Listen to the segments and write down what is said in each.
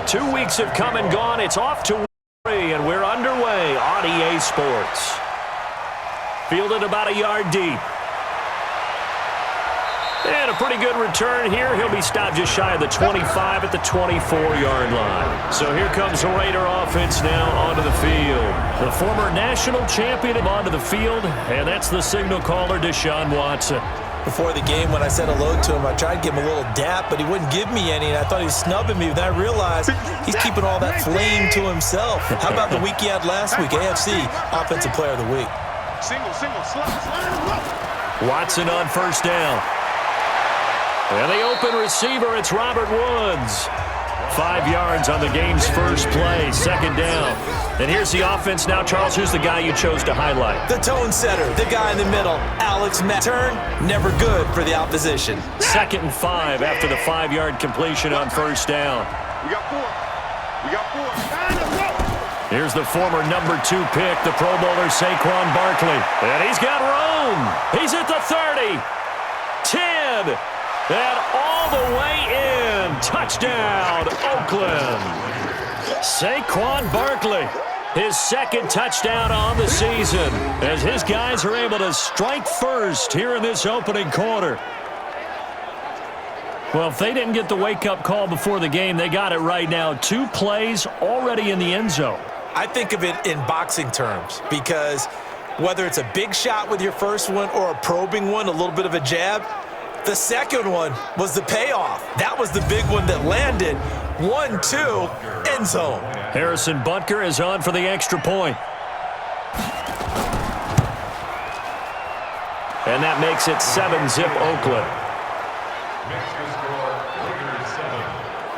2 weeks have come and gone. It's off to 3, and we're underway on EA Sports. Fielded about a yard deep. And a pretty good return here. He'll be stopped just shy of the 25 at the 24-yard line. So here comes the Raider offense now onto the field. The former national champion onto the field, and that's the signal caller, Deshaun Watson. Before the game, when I said hello to him, I tried to give him a little dap, but he wouldn't give me any, and I thought he was snubbing me. Then I realized he's keeping all that flame to himself. How about the week he had last week? AFC Offensive Player of the Week. Watson on first down. And the open receiver, it's Robert Woods. 5 yards on the game's first play, second down. And here's the offense now. Charles, who's the guy you chose to highlight? The tone setter, the guy in the middle, Alex Mack. Turn, never good for the opposition. 2nd and 5 after the 5-yard completion on first down. We got 4. Here's the former number 2 pick, the Pro Bowler Saquon Barkley. And he's got room. He's at the 30. 10. And all the way in. Touchdown, Oakland. Saquon Barkley, his 2nd touchdown on the season, as his guys are able to strike first here in this opening quarter. Well, if they didn't get the wake-up call before the game, they got it right now. 2 plays already in the end zone. I think of it in boxing terms, because whether it's a big shot with your first one or a probing one, a little bit of a jab, the second one was the payoff. That was the big one that landed. 1-2, end zone. Harrison Butker is on for the extra point. And that makes it 7-zip Oakland.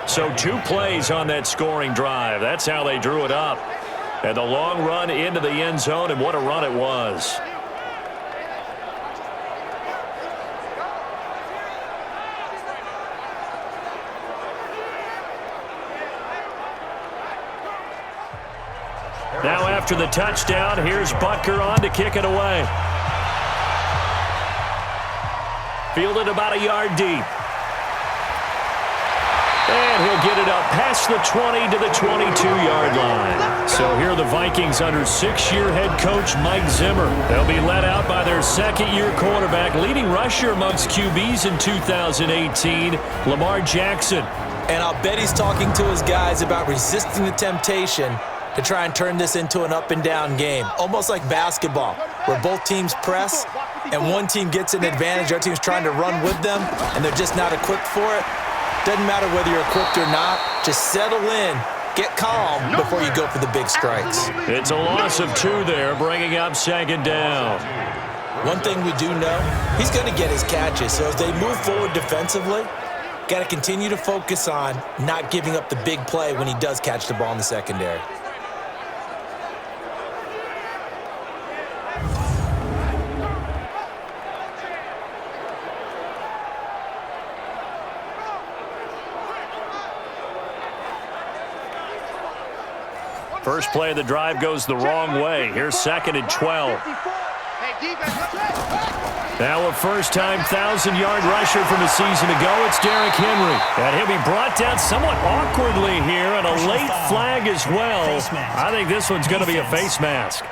So 2 plays on that scoring drive. That's how they drew it up. And the long run into the end zone, and what a run it was. Now after the touchdown, here's Butker on to kick it away. Fielded about a yard deep. And he'll get it up past the 20 to the 22-yard line. So here are the Vikings under 6-year head coach Mike Zimmer. They'll be led out by their 2nd-year quarterback, leading rusher amongst QBs in 2018, Lamar Jackson. And I'll bet he's talking to his guys about resisting the temptation to try and turn this into an up-and-down game, almost like basketball, where both teams press and one team gets an advantage, the other team's trying to run with them, and they're just not equipped for it. Doesn't matter whether you're equipped or not. Just settle in, get calm before you go for the big strikes. It's a loss of 2 there, bringing up 2nd down. One thing we do know, he's going to get his catches, so as they move forward defensively, got to continue to focus on not giving up the big play when he does catch the ball in the secondary. First play of the drive goes the wrong way. Here's 2nd and 12. Now a first-time 1,000-yard rusher from a season ago. It's Derrick Henry. And he'll be brought down somewhat awkwardly here, and a late flag as well. I think this one's going to be a face mask.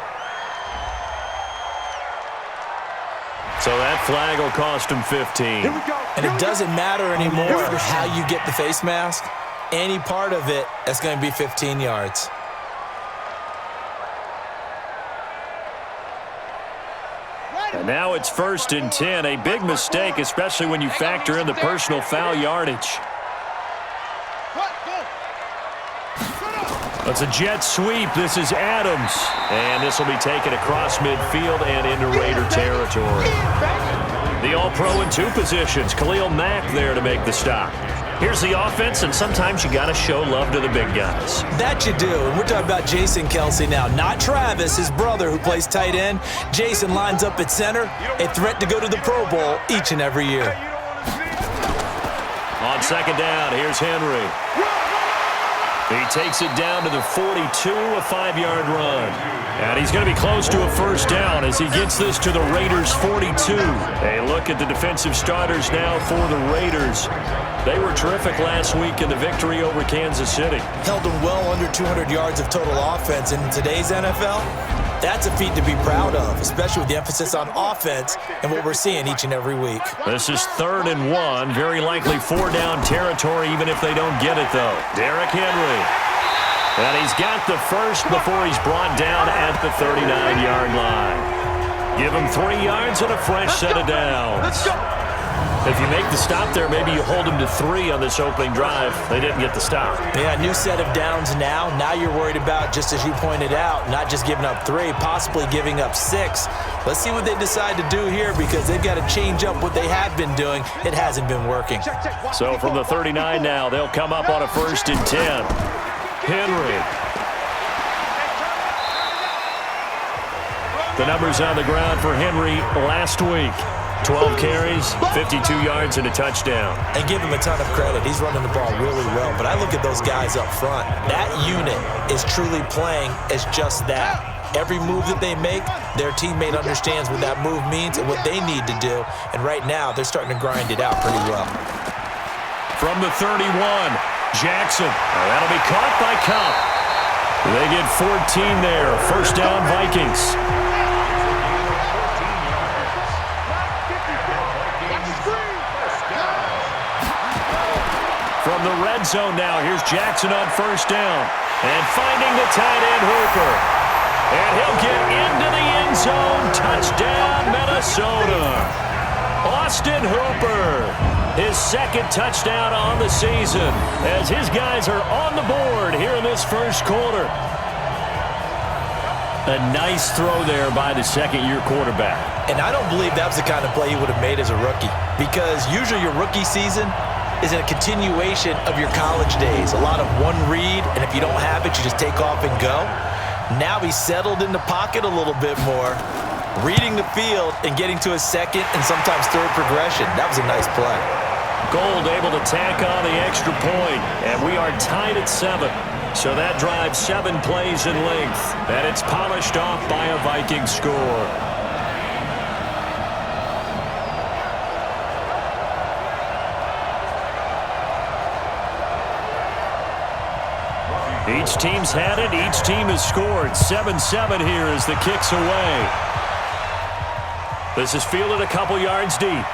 So that flag will cost him 15. And it doesn't matter anymore how you get the face mask. Any part of it, that's going to be 15 yards. And now it's 1st and 10. A big mistake, especially when you factor in the personal foul yardage. It's a jet sweep. This is Adams. And this will be taken across midfield and into Raider territory. The All-Pro in 2 positions. Khalil Mack there to make the stop. Here's the offense, and sometimes you got to show love to the big guys. That you do. And we're talking about Jason Kelce now, not Travis, his brother, who plays tight end. Jason lines up at center, a threat to go to the Pro Bowl each and every year. On 2nd down, here's Henry. He takes it down to the 42, a 5-yard run. And he's going to be close to a first down as he gets this to the Raiders' 42. A look at the defensive starters now for the Raiders. They were terrific last week in the victory over Kansas City. Held them well under 200 yards of total offense. In today's NFL, that's a feat to be proud of, especially with the emphasis on offense and what we're seeing each and every week. This is 3rd and 1, very likely 4-down territory even if they don't get it, though. Derrick Henry. And he's got the first before he's brought down at the 39-yard line. Give him 3 yards and a fresh set of downs. Let's go. If you make the stop there, maybe you hold him to 3 on this opening drive. They didn't get the stop. Yeah, new set of downs now. Now you're worried about, just as you pointed out, not just giving up 3, possibly giving up 6. Let's see what they decide to do here because they've got to change up what they have been doing. It hasn't been working. So from the 39 now, they'll come up on a 1st and 10. Henry. The numbers on the ground for Henry last week. 12 carries, 52 yards, and a touchdown. And give him a ton of credit. He's running the ball really well. But I look at those guys up front. That unit is truly playing as just that. Every move that they make, their teammate understands what that move means and what they need to do. And right now, they're starting to grind it out pretty well. From the 31, Jackson. That'll be caught by Cup. They get 14 there. First down, Vikings. From the red zone now, here's Jackson on first down. And finding the tight end, Hooper. And he'll get into the end zone. Touchdown, Minnesota. Austin Hooper, his 2nd touchdown on the season as his guys are on the board here in this first quarter. A nice throw there by the 2nd-year quarterback. And I don't believe that was the kind of play he would have made as a rookie because usually your rookie season is a continuation of your college days. A lot of one read, and if you don't have it, you just take off and go. Now he's settled in the pocket a little bit more, reading the field and getting to his 2nd and sometimes 3rd progression. That was a nice play. Gold able to tack on the extra point, and we are tied at 7. So that drives 7 plays in length, and it's polished off by a Viking score. Each team's had it. Each team has scored. 7-7 here as the kick's away. This is fielded a couple yards deep.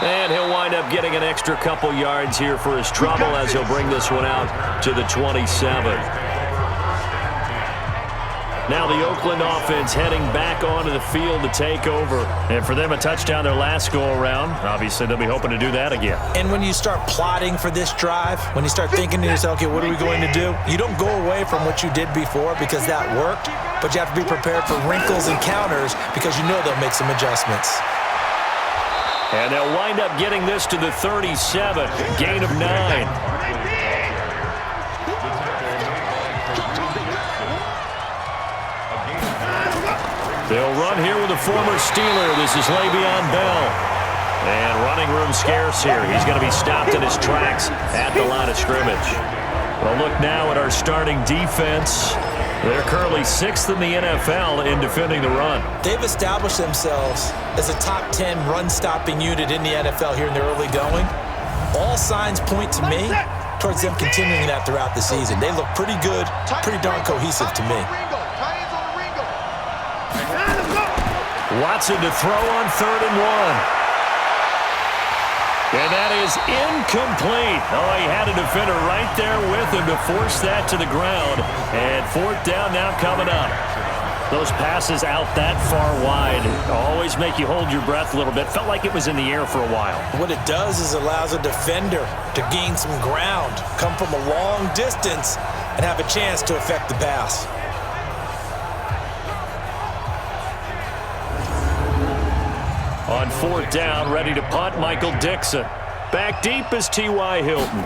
And he'll wind up getting an extra couple yards here for his trouble as he'll bring this one out to the 27. Now the Oakland offense heading back onto the field to take over. And for them, a touchdown their last go-around. Obviously, they'll be hoping to do that again. And when you start plotting for this drive, when you start thinking to yourself, okay, what are we going to do? You don't go away from what you did before because that worked, but you have to be prepared for wrinkles and counters because you know they'll make some adjustments. And they'll wind up getting this to the 37, gain of 9. They'll run here with a former Steeler. This is Le'Veon Bell. And running room scarce here. He's going to be stopped in his tracks at the line of scrimmage. Well, look now at our starting defense. They're currently 6th in the NFL in defending the run. They've established themselves as a top 10 run-stopping unit in the NFL here in their early going. All signs point to me towards them continuing that throughout the season. They look pretty good, pretty darn cohesive to me. Watson to throw on 3rd and 1. And that is incomplete. Oh, he had a defender right there with him to force that to the ground. And 4th down now coming up. Those passes out that far wide always make you hold your breath a little bit. Felt like it was in the air for a while. What it does is allows a defender to gain some ground, come from a long distance, and have a chance to affect the pass. On 4th down, ready to punt, Michael Dixon. Back deep is T.Y. Hilton.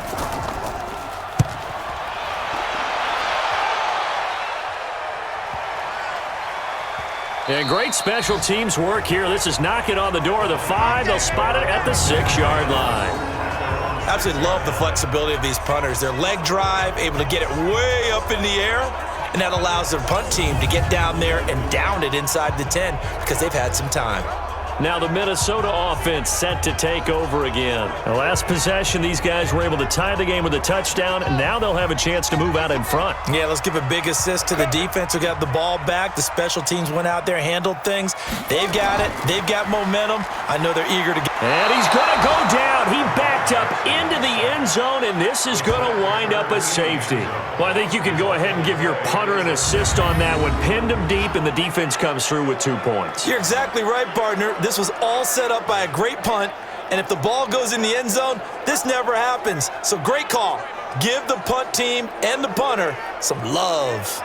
And great special teams work here. This is knocking on the door of the 5. They'll spot it at the 6-yard line. Absolutely love the flexibility of these punters. Their leg drive, able to get it way up in the air, and that allows their punt team to get down there and down it inside the 10 because they've had some time. Now the Minnesota offense set to take over again. The last possession, these guys were able to tie the game with a touchdown, and now they'll have a chance to move out in front. Yeah, let's give a big assist to the defense who got the ball back. The special teams went out there, handled things. They've got it. They've got momentum. I know they're eager to get. And he's going to go down. He backed up into the end zone, and this is going to wind up a safety. Well, I think you can go ahead and give your punter an assist on that one. Pinned him deep, and the defense comes through with 2 points. You're exactly right, partner. This was all set up by a great punt, and if the ball goes in the end zone, this never happens. So great call. Give the punt team and the punter some love.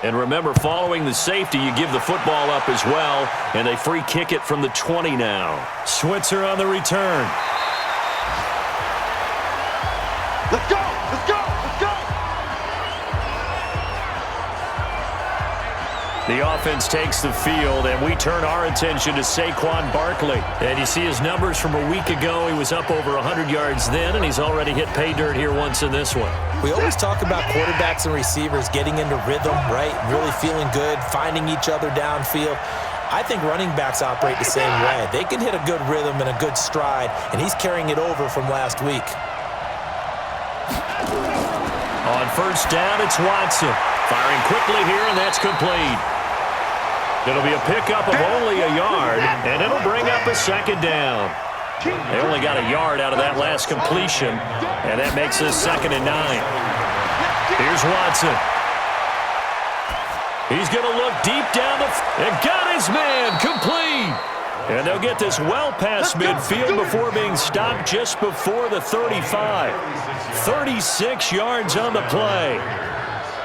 And remember, following the safety, you give the football up as well, and they free kick it from the 20 now. Switzer on the return. Let's go! Let's go! Let's go! The offense takes the field, and we turn our attention to Saquon Barkley. And you see his numbers from a week ago. He was up over 100 yards then, and he's already hit pay dirt here once in this one. We always talk about quarterbacks and receivers getting into rhythm, right? Really feeling good, finding each other downfield. I think running backs operate the same way. They can hit a good rhythm and a good stride, and he's carrying it over from last week. On first down, it's Watson. Firing quickly here, and that's complete. It'll be a pickup of only a yard, and it'll bring up a second down. They only got a yard out of that last completion, and that makes this 2nd and 9. Here's Watson. He's going to look deep down and got his man complete. And they'll get this well past midfield before being stopped just before the 35. 36 yards on the play.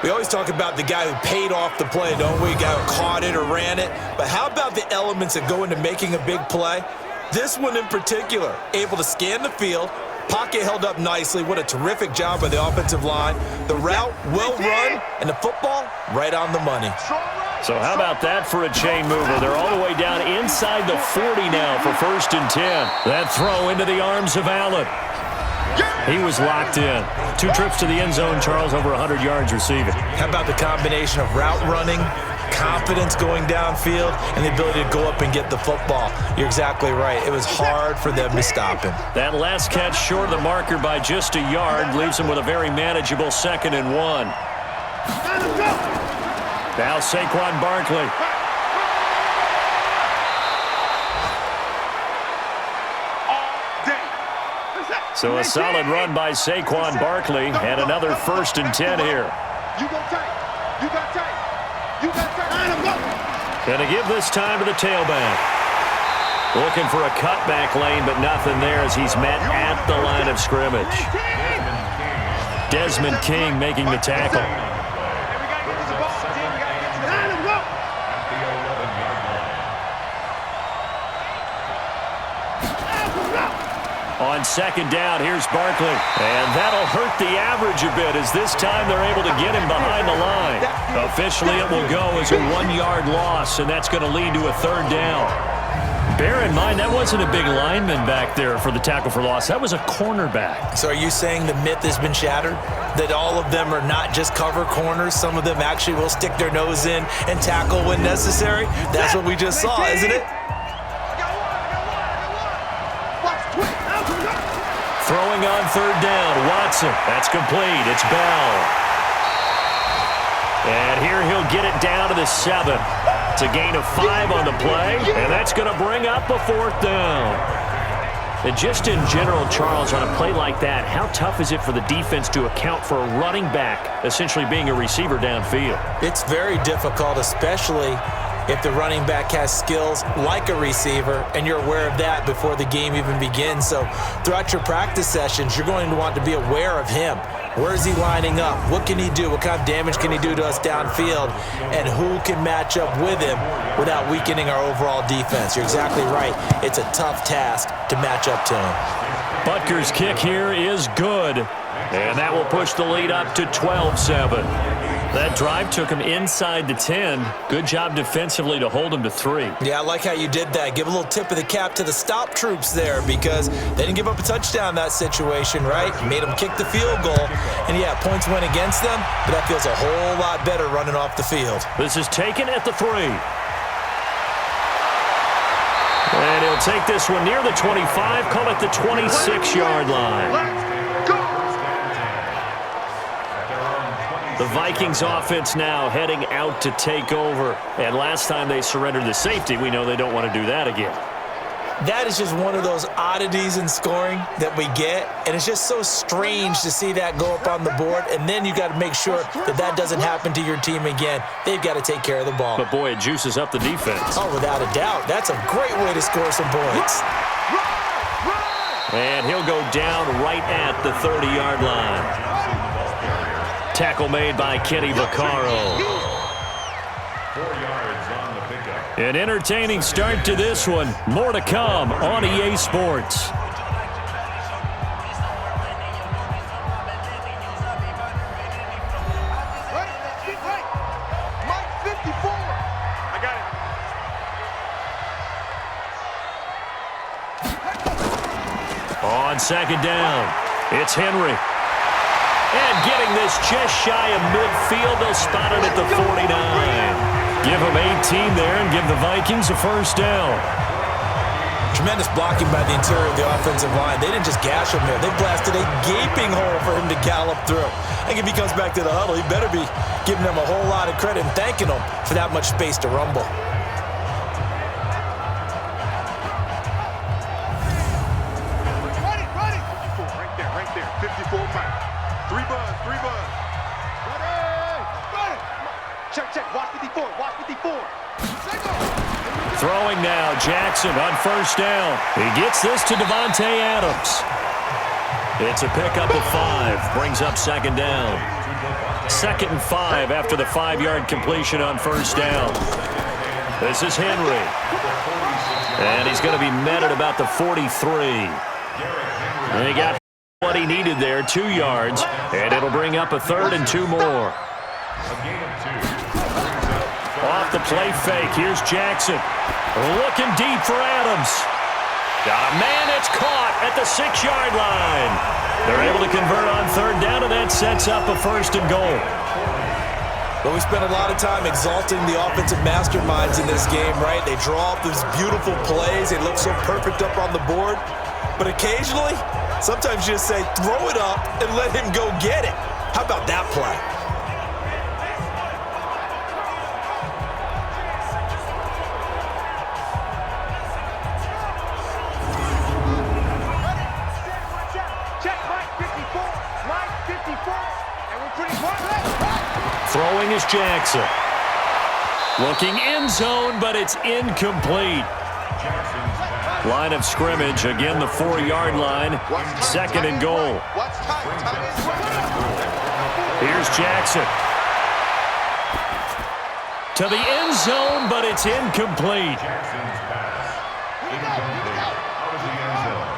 We always talk about the guy who paid off the play, don't we? The guy who caught it or ran it. But how about the elements that go into making a big play? This one in particular, able to scan the field, pocket held up nicely. What a terrific job by the offensive line. The route well run, and the football right on the money. So how about that for a chain mover? They're all the way down inside the 40 now for 1st and 10. That throw into the arms of Allen. He was locked in. 2 trips to the end zone, Charles, over 100 yards receiving. How about the combination of route running, confidence going downfield, and the ability to go up and get the football? You're exactly right. It was hard for them to stop him. That last catch short of the marker by just a yard leaves him with a very manageable 2nd and 1. Now Saquon Barkley. So a solid run by Saquon Barkley and another 1st and 10 here. You go tight. You got tight. You got tight. Going to give this time to the tailback. Looking for a cutback lane, but nothing there as he's met at the line of scrimmage. Desmond King making the tackle. On 2nd down, here's Barkley. And that'll hurt the average a bit as this time they're able to get him behind the line. Officially, it will go as a 1-yard loss, and that's going to lead to a 3rd down. Bear in mind, that wasn't a big lineman back there for the tackle for loss. That was a cornerback. So are you saying the myth has been shattered? That all of them are not just cover corners? Some of them actually will stick their nose in and tackle when necessary? That's what we just saw, isn't it? Throwing on 3rd down, Watson. That's complete. It's Bell. And here he'll get it down to the 7. It's a gain of 5 on the play, and that's going to bring up a 4th down. And just in general, Charles, on a play like that, how tough is it for the defense to account for a running back essentially being a receiver downfield? It's very difficult, especially if the running back has skills like a receiver, and you're aware of that before the game even begins. So throughout your practice sessions, you're going to want to be aware of him. Where is he lining up? What can he do? What kind of damage can he do to us downfield? And who can match up with him without weakening our overall defense? You're exactly right. It's a tough task to match up to him. Butker's kick here is good, and that will push the lead up to 12-7. That drive took him inside the 10. Good job defensively to hold him to 3. Yeah, I like how you did that. Give a little tip of the cap to the stop troops there because they didn't give up a touchdown in that situation, right? Made them kick the field goal. And, yeah, points went against them, but that feels a whole lot better running off the field. This is taken at the 3. And he'll take this one near the 25, call it the 26-yard line. Let's go. The Vikings offense now heading out to take over. And last time they surrendered the safety, we know they don't want to do that again. That is just one of those oddities in scoring that we get, and it's just so strange to see that go up on the board, and then you got to make sure that that doesn't happen to your team again. They've got to take care of the ball. But, boy, it juices up the defense. Oh, without a doubt. That's a great way to score some points. And he'll go down right at the 30-yard line. Tackle made by Kenny Vaccaro. 4 yards on the pickup. An entertaining start to this one. More to come on EA Sports. Mike 54. I got it. On second down, it's Henry. And getting this just shy of midfield, they'll spot it at the 49. Give them 18 there and give the Vikings a first down. Tremendous blocking by the interior of the offensive line. They didn't just gash him there. They blasted a gaping hole for him to gallop through. I think if he comes back to the huddle, he better be giving them a whole lot of credit and thanking them for that much space to rumble. Ready. 54, right there. 54 Mike. 3 buzz. Ready. Check. Watch 54. Throwing now, Jackson on first down. He gets this to Devontae Adams. It's a pickup of 5, brings up second down. 2nd and 5 after the 5-yard completion on first down. This is Henry. And he's going to be met at about the 43. And he got what he needed there, 2 yards. And it'll bring up a 3rd and 2 more. Off the play fake, here's Jackson. Looking deep for Adams. Got a man that's caught at the 6-yard line. They're able to convert on 3rd down, and that sets up a 1st and goal. But we spent a lot of time exalting the offensive masterminds in this game, right? They draw up these beautiful plays. They look so perfect up on the board. But occasionally, sometimes you just say, throw it up and let him go get it. How about that play? Throwing is Jackson. Looking end zone, but it's incomplete. Line of scrimmage, again the 4-yard line. 2nd and goal. Here's Jackson. To the end zone, but it's incomplete. Jackson's pass. Incomplete. Out of the end zone.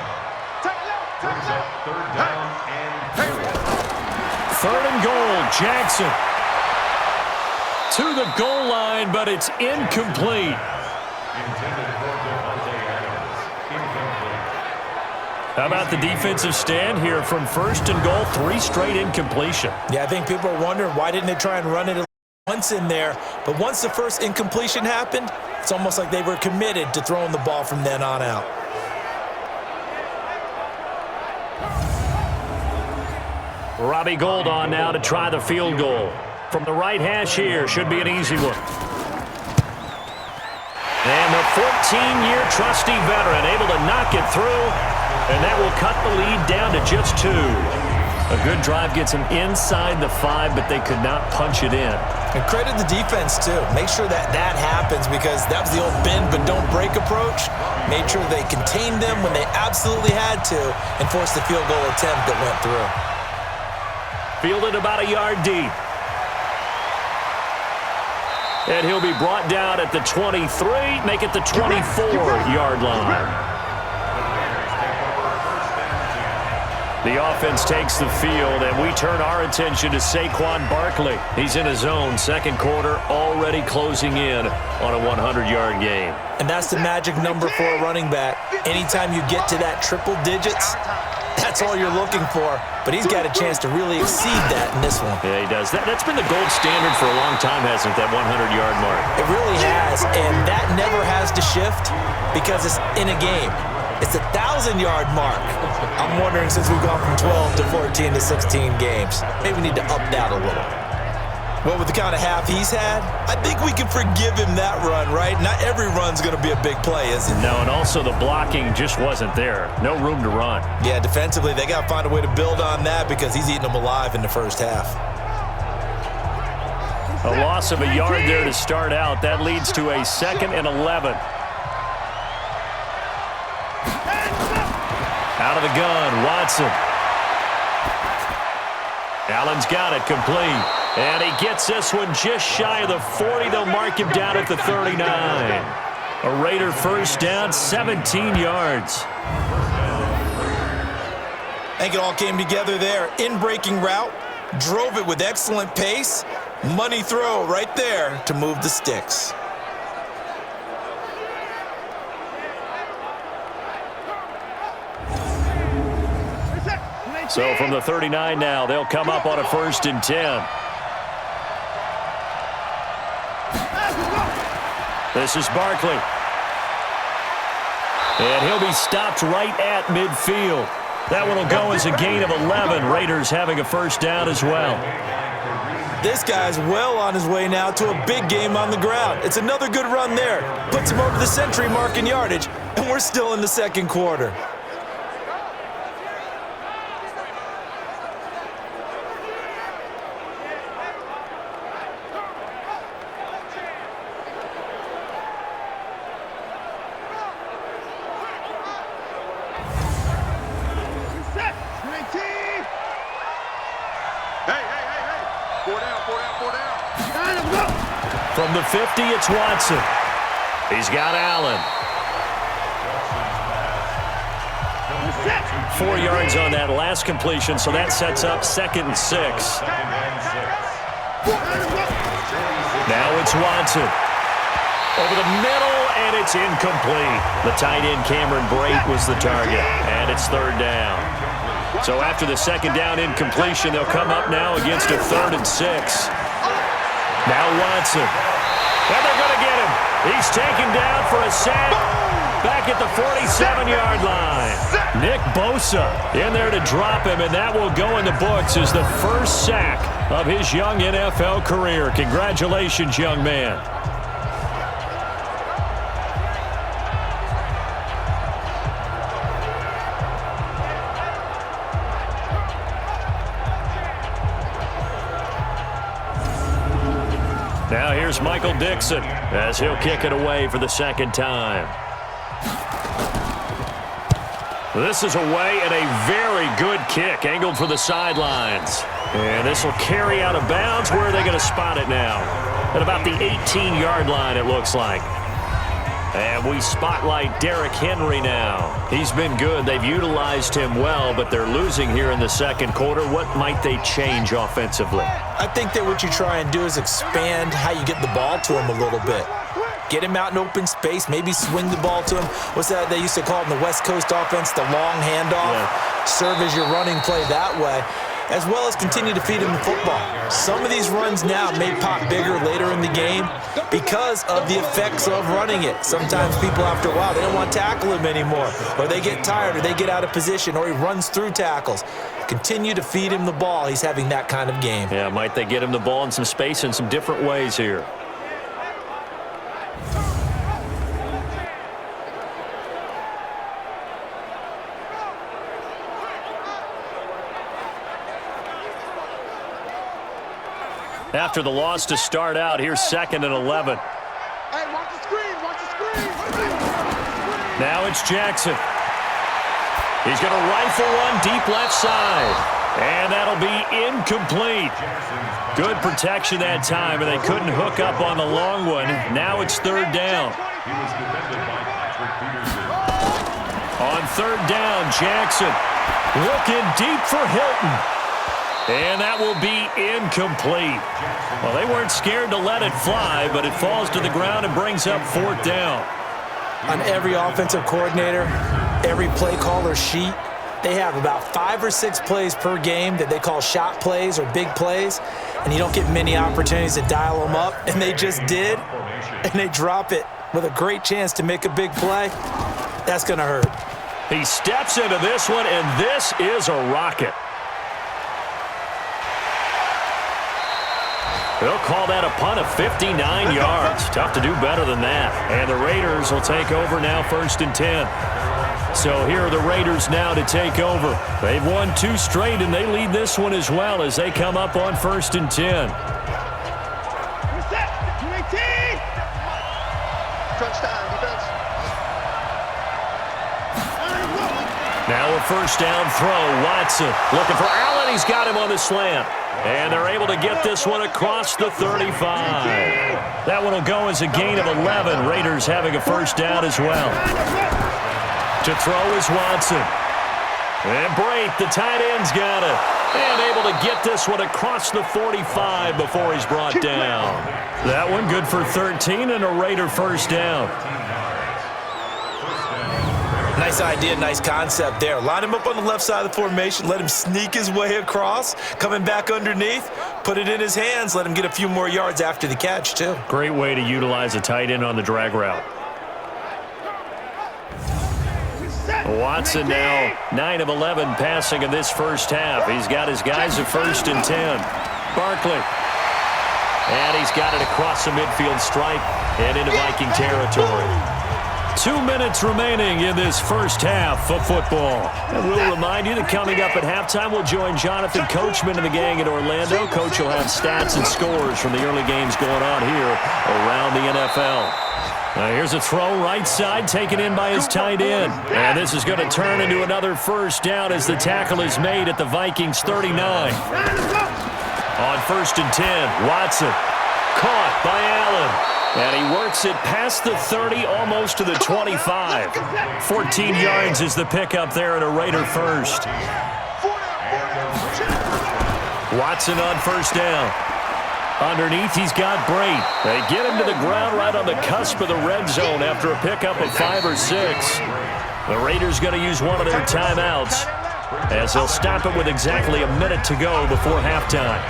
Brings up 3rd down and 4. 3rd and goal, Jackson. To the goal line, but it's incomplete. Intended for Devontae Adams. Incomplete. How about the defensive stand here from 1st and goal, 3 straight incompletion. Yeah, I think people are wondering why didn't they try and run it once in there. But once the first incompletion happened, it's almost like they were committed to throwing the ball from then on out. Robbie Gould on now to try the field goal. From the right hash here, should be an easy one. And the 14-year trusty veteran able to knock it through, and that will cut the lead down to just 2. A good drive gets them inside the 5, but they could not punch it in. And credit the defense, too. Make sure that happens because that was the old bend but don't break approach. Made sure they contained them when they absolutely had to and forced the field goal attempt that went through. Fielded about a yard deep. And he'll be brought down at the 23, make it the 24-yard line. The offense takes the field, and we turn our attention to Saquon Barkley. He's in his own second quarter, already closing in on a 100-yard game. And that's the magic number for a running back. Anytime you get to that triple digits, that's all you're looking for. But he's got a chance to really exceed that in this one. Yeah, he does. That's been the gold standard for a long time, hasn't it, that 100-yard mark? It really has, and that never has to shift because it's in a game. It's a 1,000-yard mark. I'm wondering, since we've gone from 12 to 14 to 16 games, maybe we need to up that a little. Well, with the kind of half he's had, I think we can forgive him that run, right? Not every run's going to be a big play, is it? No, and also the blocking just wasn't there. No room to run. Yeah, defensively, they got to find a way to build on that because he's eating them alive in the first half. A loss of a yard there to start out. That leads to a 2nd and 11. Out of the gun, Watson. Allen's got it, complete. And he gets this one just shy of the 40. They'll mark him down at the 39. A Raider first down, 17 yards. I think it all came together there. In-breaking route, drove it with excellent pace. Money throw right there to move the sticks. So from the 39 now, they'll come up on a 1st and 10. This is Barkley. And he'll be stopped right at midfield. That one will go as a gain of 11. Raiders having a first down as well. This guy's well on his way now to a big game on the ground. It's another good run there. Puts him over the century mark in yardage, and we're still in the second quarter. From the 50, it's Watson. He's got Allen. 4 yards on that last completion, so that sets up 2nd and 6. Now it's Watson. Over the middle, and it's incomplete. The tight end, Cameron Brate, was the target, and it's 3rd down. So after the 2nd down incompletion, they'll come up now against a 3rd and 6. Now Watson. And they're going to get him. He's taken down for a sack back at the 47-yard line. Nick Bosa in there to drop him, and that will go in the books as the first sack of his young NFL career. Congratulations, young man. Now here's Michael Dixon as he'll kick it away for the 2nd time. This is away and a very good kick angled for the sidelines. And this will carry out of bounds. Where are they going to spot it now? At about the 18-yard line, it looks like. And we spotlight Derrick Henry now. He's been good. They've utilized him well, but they're losing here in the 2nd quarter. What might they change offensively? I think that what you try and do is expand how you get the ball to him a little bit. Get him out in open space, maybe swing the ball to him. What's that they used to call it in the West Coast offense, the long handoff? Yeah. Serve as your running play that way, as well as continue to feed him the football. Some of these runs now may pop bigger later in the game because of the effects of running it. Sometimes people, after a while, they don't want to tackle him anymore, or they get tired, or they get out of position, or he runs through tackles. Continue to feed him the ball. He's having that kind of game. Yeah, might they get him the ball in some space in some different ways here. After the loss to start out, here's 2nd and 11. Hey, watch the screen, watch the screen. Now it's Jackson. He's going to rifle one deep left side. And that'll be incomplete. Good protection that time, and they couldn't hook up on the long one. Now it's 3rd down. He was defended by Patrick Peterson. On 3rd down, Jackson. Looking deep for Hilton. And that will be incomplete. Well, they weren't scared to let it fly, but it falls to the ground and brings up 4th down. On every offensive coordinator, every play caller sheet, they have about 5 or 6 plays per game that they call shot plays or big plays, and you don't get many opportunities to dial them up, and they just did, and they drop it with a great chance to make a big play. That's going to hurt. He steps into this one, and this is a rocket. They'll call that a punt of 59 yards. Tough to do better than that. And the Raiders will take over now, 1st and 10. So here are the Raiders now to take over. They've won 2 straight, and they lead this one as well as they come up on 1st and 10. Now a 1st down throw. Watson looking for Allen. He's got him on the slant. And they're able to get this one across the 35. That one will go as a gain of 11. Raiders having a 1st down as well. To throw is Watson. And Brate, the tight end's got it. And able to get this one across the 45 before he's brought down. That one good for 13 and a Raider 1st down. Nice idea, nice concept there. Line him up on the left side of the formation, let him sneak his way across, coming back underneath, put it in his hands, let him get a few more yards after the catch, too. Great way to utilize a tight end on the drag route. Watson now 9 of 11 passing in this 1st half. He's got his guys at 1st and 10. Barkley. And he's got it across the midfield stripe and into Viking territory. 2 minutes remaining in this 1st half of football. And we'll remind you that coming up at halftime, we'll join Jonathan Coachman and the gang in Orlando. Coach will have stats and scores from the early games going on here around the NFL. Now here's a throw right side taken in by his tight end. And this is going to turn into another 1st down as the tackle is made at the Vikings 39. On 1st and 10, Watson caught by Allen. And he works it past the 30, almost to the 25. 14 yards is the pickup there at a Raider 1st. Watson on 1st down. Underneath, he's got Brate. They get him to the ground right on the cusp of the red zone after a pickup of 5 or 6. The Raiders going to use one of their timeouts as they'll stop it with exactly a minute to go before halftime.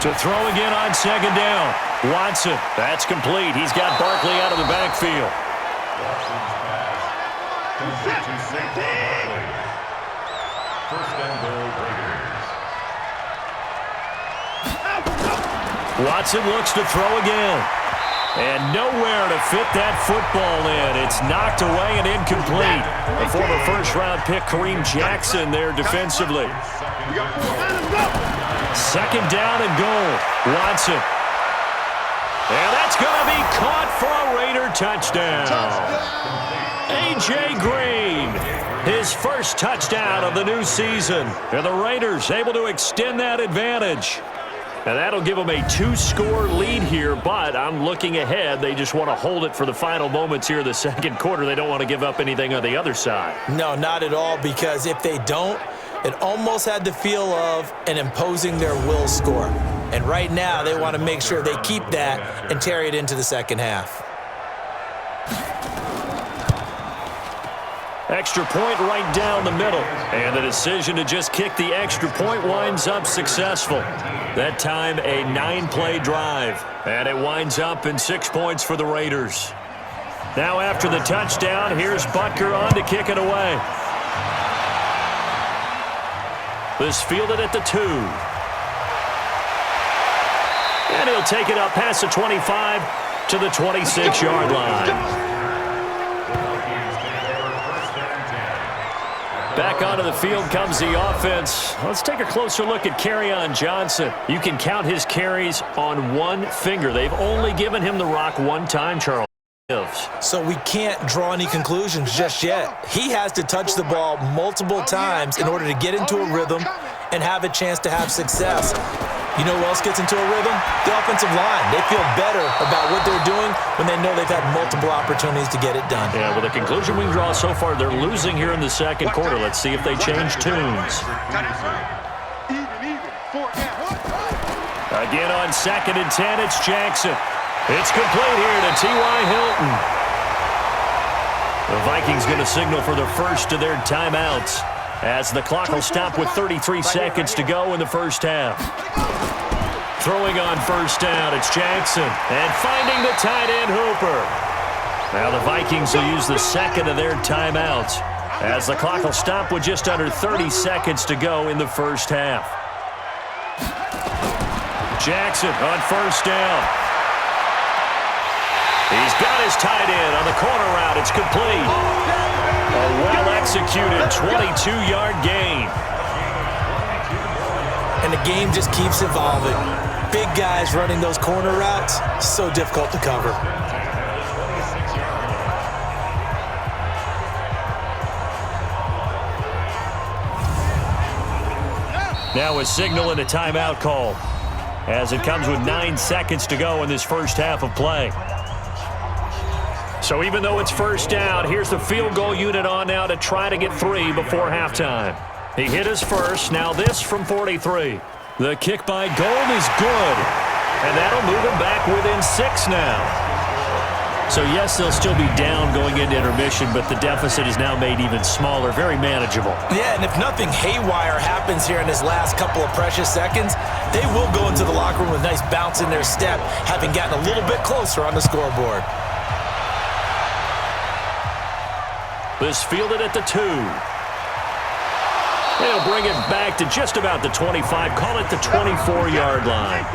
To throw again on 2nd down. Watson, that's complete. He's got Barkley out of the backfield. Watson looks to throw again. And nowhere to fit that football in. It's knocked away and incomplete. The former 1st-round pick, Kareem Jackson, there defensively. 2nd down and goal. Watson. And that's going to be caught for a Raider touchdown. A.J. Green, his 1st touchdown of the new season. And the Raiders able to extend that advantage. And that'll give them a 2-score lead here, but I'm looking ahead. They just want to hold it for the final moments here in the 2nd quarter. They don't want to give up anything on the other side. No, not at all, because if they don't, it almost had the feel of an imposing their will score. And right now, they want to make sure they keep that and carry it into the 2nd half. Extra point right down the middle. And the decision to just kick the extra point winds up successful. That time, a 9-play drive. And it winds up in 6 points for the Raiders. Now after the touchdown, here's Butker on to kick it away. This fielded at the 2. And he'll take it up past the 25 to the 26-yard line. Back onto the field comes the offense. Let's take a closer look at Kerryon Johnson. You can count his carries on one finger. They've only given him the rock one time, Charles. So we can't draw any conclusions just yet. He has to touch the ball multiple times in order to get into a rhythm and have a chance to have success. You know who else gets into a rhythm? The offensive line. They feel better about what they're doing when they know they've had multiple opportunities to get it done. Yeah, well, the conclusion we can draw so far, they're losing here in the second quarter. Let's see if they change tunes. Again on 2nd and 10, it's Jackson. It's complete here to T.Y. Hilton. The Vikings going to signal for the first of their timeouts as the clock will stop with 33 seconds to go in the first half. Throwing on first down, it's Jackson. And finding the tight end, Hooper. Now the Vikings will use the second of their timeouts as the clock will stop with just under 30 seconds to go in the first half. Jackson on first down. He's got his tight end on the corner route. It's complete. A well-executed 22-yard gain. And the game just keeps evolving. Big guys running those corner routes, so difficult to cover. Now a signal and a timeout call as it comes with 9 seconds to go in this first half of play. So even though it's first down, here's the field goal unit on now to try to get 3 before halftime. He hit his first, now this from 43. The kick by Gold is good, and that'll move him back within 6 now. So yes, they'll still be down going into intermission, but the deficit is now made even smaller, very manageable. Yeah, and if nothing haywire happens here in his last couple of precious seconds, they will go into the locker room with a nice bounce in their step, having gotten a little bit closer on the scoreboard. This fielded at the 2. They'll bring it back to just about the 25, call it the 24-yard line.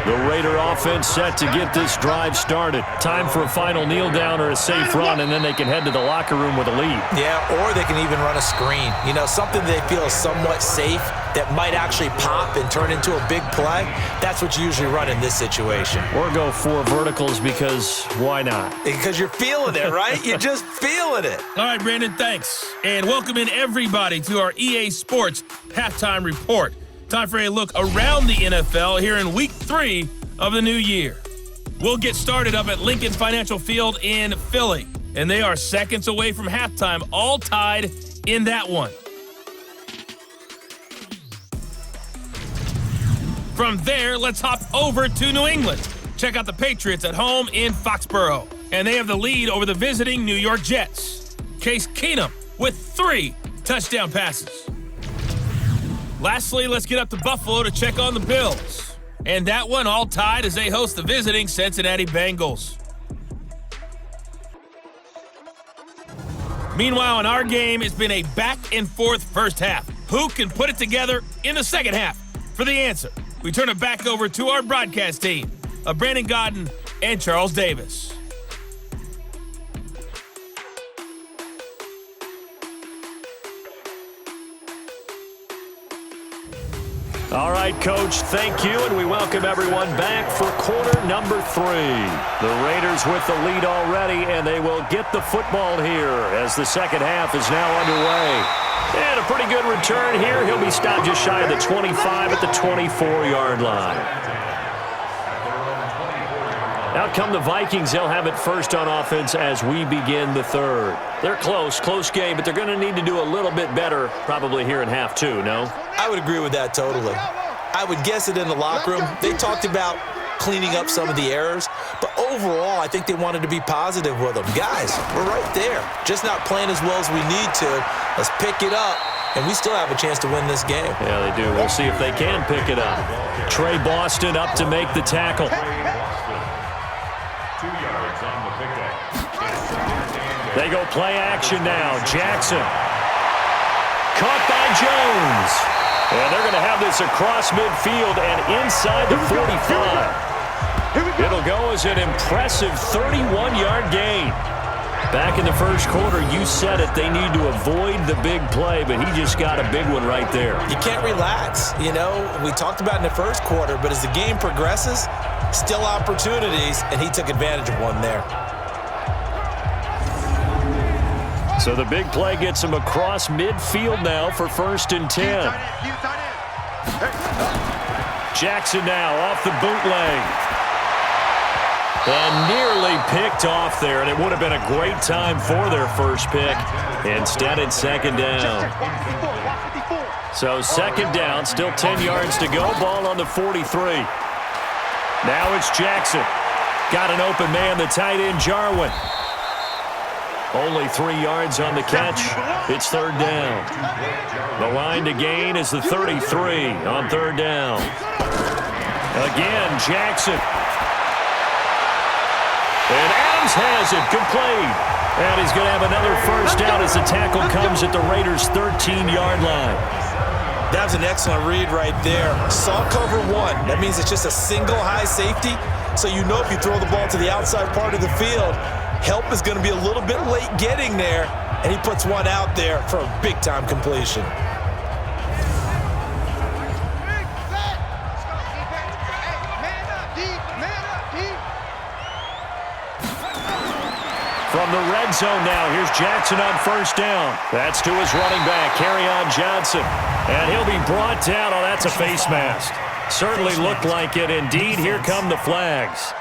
The Raider offense set to get this drive started. Time for a final kneel down or a safe run, and then they can head to the locker room with a lead. Yeah, or they can even run a screen. You know, something they feel is somewhat safe that might actually pop and turn into a big play. That's what you usually run in this situation. Or go 4 verticals because why not? Because you're feeling it, right? You're just feeling it. All right, Brandon, thanks. And welcome in everybody to our EA Sports Halftime Report. Time for a look around the NFL here in Week 3 of the new year. We'll get started up at Lincoln Financial Field in Philly, and they are seconds away from halftime, all tied in that one. From there, let's hop over to New England. Check out the Patriots at home in Foxborough, and they have the lead over the visiting New York Jets. Case Keenum with 3 touchdown passes. Lastly, let's get up to Buffalo to check on the Bills. And that one all tied as they host the visiting Cincinnati Bengals. Meanwhile, in our game, it's been a back-and-forth first half. Who can put it together in the second half? For the answer, we turn it back over to our broadcast team of Brandon Godden and Charles Davis. All right, Coach, thank you, and we welcome everyone back for quarter number 3. The Raiders with the lead already, and they will get the football here as the second half is now underway. And a pretty good return here. He'll be stopped just shy of the 25 at the 24-yard line. Out come the Vikings. They'll have it first on offense as we begin the third. They're close game, but they're going to need to do a little bit better probably here in half 2, no? I would agree with that totally. I would guess it in the locker room. They talked about cleaning up some of the errors, but overall, I think they wanted to be positive with them. Guys, we're right there. Just not playing as well as we need to. Let's pick it up, and we still have a chance to win this game. Yeah, they do. We'll see if they can pick it up. Trey Boston up to make the tackle. 2 yards on the pickup. They go play action now. Jackson. Caught by Jones. And they're going to have this across midfield and inside the 45. It'll go as an impressive 31-yard gain. Back in the first quarter, you said it, they need to avoid the big play, but he just got a big one right there. You can't relax. You know, we talked about in the first quarter, but as the game progresses, still opportunities, and he took advantage of one there. So the big play gets him across midfield now for 1st and 10. Jackson now off the bootleg. And nearly picked off there, and it would have been a great time for their first pick. Instead, it's second down. So second down, still 10 yards to go. Ball on the 43. Now it's Jackson. Got an open man, the tight end, Jarwin. Only 3 yards on the catch. It's third down. The line to gain is the 33 on third down. Again, Jackson. And Adams has it, complete. And he's going to have another first down as the tackle comes at the Raiders' 13-yard line. That was an excellent read right there. Saw cover one. That means it's just a single high safety. So you know if you throw the ball to the outside part of the field, help is going to be a little bit late getting there. And he puts one out there for a big-time completion. From the red zone now, here's Jackson on first down. That's to his running back, Kerryon Johnson. And he'll be brought down. Oh, that's a face mask. Certainly looked like it. Indeed, here come the flags.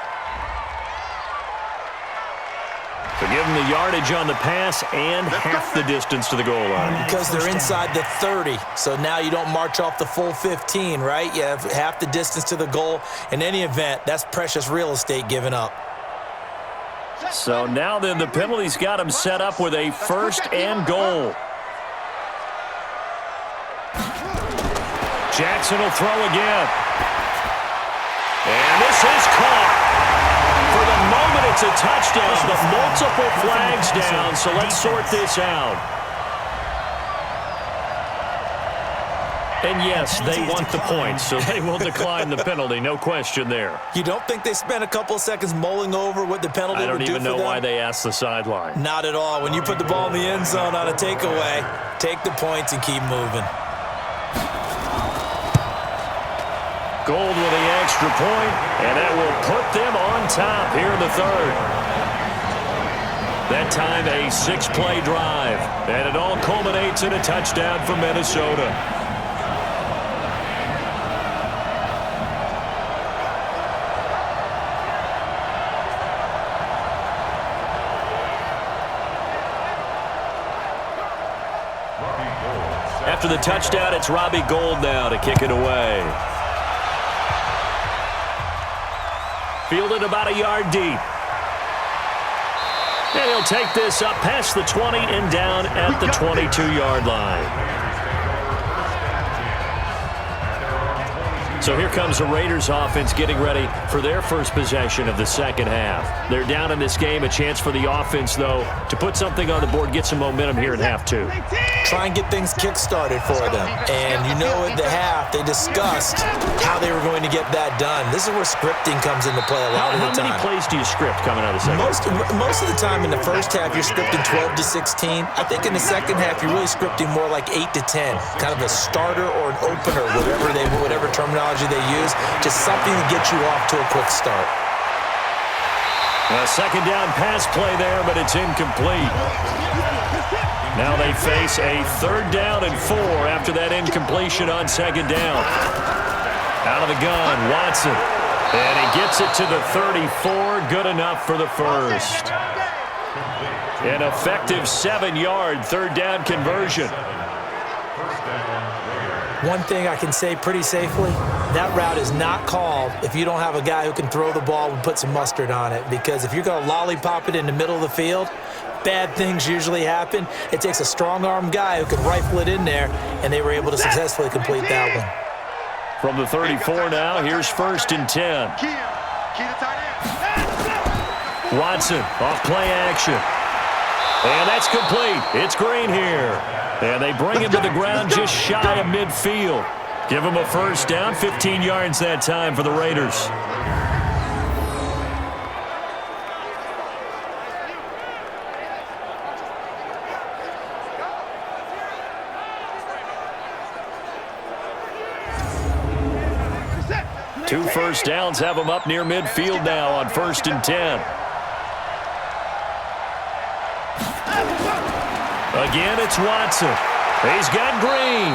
So give him the yardage on the pass and half the distance to the goal line. Because they're inside the 30, so now you don't march off the full 15, right? You have half the distance to the goal. In any event, that's precious real estate given up. So now then the penalty's got him set up with a first and goal. Jackson will throw again. And this is caught. For the moment, it's a touchdown, but multiple flags down, so let's sort this out. And yes, they want the points, so they will decline the penalty, no question there. You don't think they spent a couple of seconds mulling over what the penalty would do for them? I don't even know why they asked the sideline. Not at all. When you put the ball in the end zone on a takeaway, take the points and keep moving. Gold with the extra point, and that will put them on top here in the third. That time a 6-play drive, and it all culminates in a touchdown for Minnesota. After the touchdown, it's Robbie Gould now to kick it away. Fielded about a yard deep. And he'll take this up past the 20 and down at the 22-yard line. So here comes the Raiders offense getting ready for their first possession of the second half. They're down in this game. A chance for the offense, though, to put something on the board, get some momentum here in half two. Try and get things kick-started for them. And you know at the half, they discussed how they were going to get that done. This is where scripting comes into play a lot of the time. How many plays do you script coming out of the second half? Most of the time in the first half, you're scripting 12 to 16. I think in the second half, you're really scripting more like 8 to 10. Kind of a starter or an opener, whatever terminology they use, just something to get you off to a quick start. A second down pass play there, but it's incomplete. Now they face a third down and 4 after that incompletion on second down. Out of the gun, Watson. And he gets it to the 34, good enough for the first. An effective 7-yard third down conversion. One thing I can say pretty safely, that route is not called if you don't have a guy who can throw the ball and put some mustard on it. Because if you're going to lollipop it in the middle of the field, bad things usually happen. It takes a strong-arm guy who can rifle it in there, and they were able to successfully complete that one. From the 34 now, here's first and 10. Watson off play action. And that's complete. It's Green here. And they bring him to the ground just shy of midfield. Give him a first down, 15 yards that time for the Raiders. Two first downs have him up near midfield now on first and 10. Again, it's Watson. He's got Green.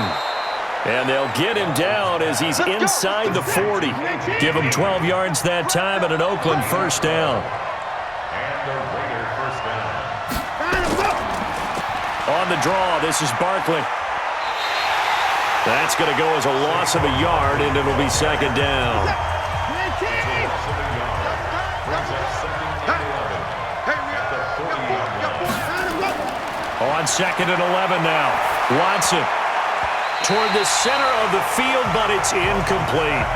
And they'll get him down as he's inside the 40. Give him 12 yards that time and an Oakland first down. And the Raider first down. On the draw, this is Barkley. That's going to go as a loss of a yard, and it'll be second down. On second and 11 now. Watson toward the center of the field, but it's incomplete.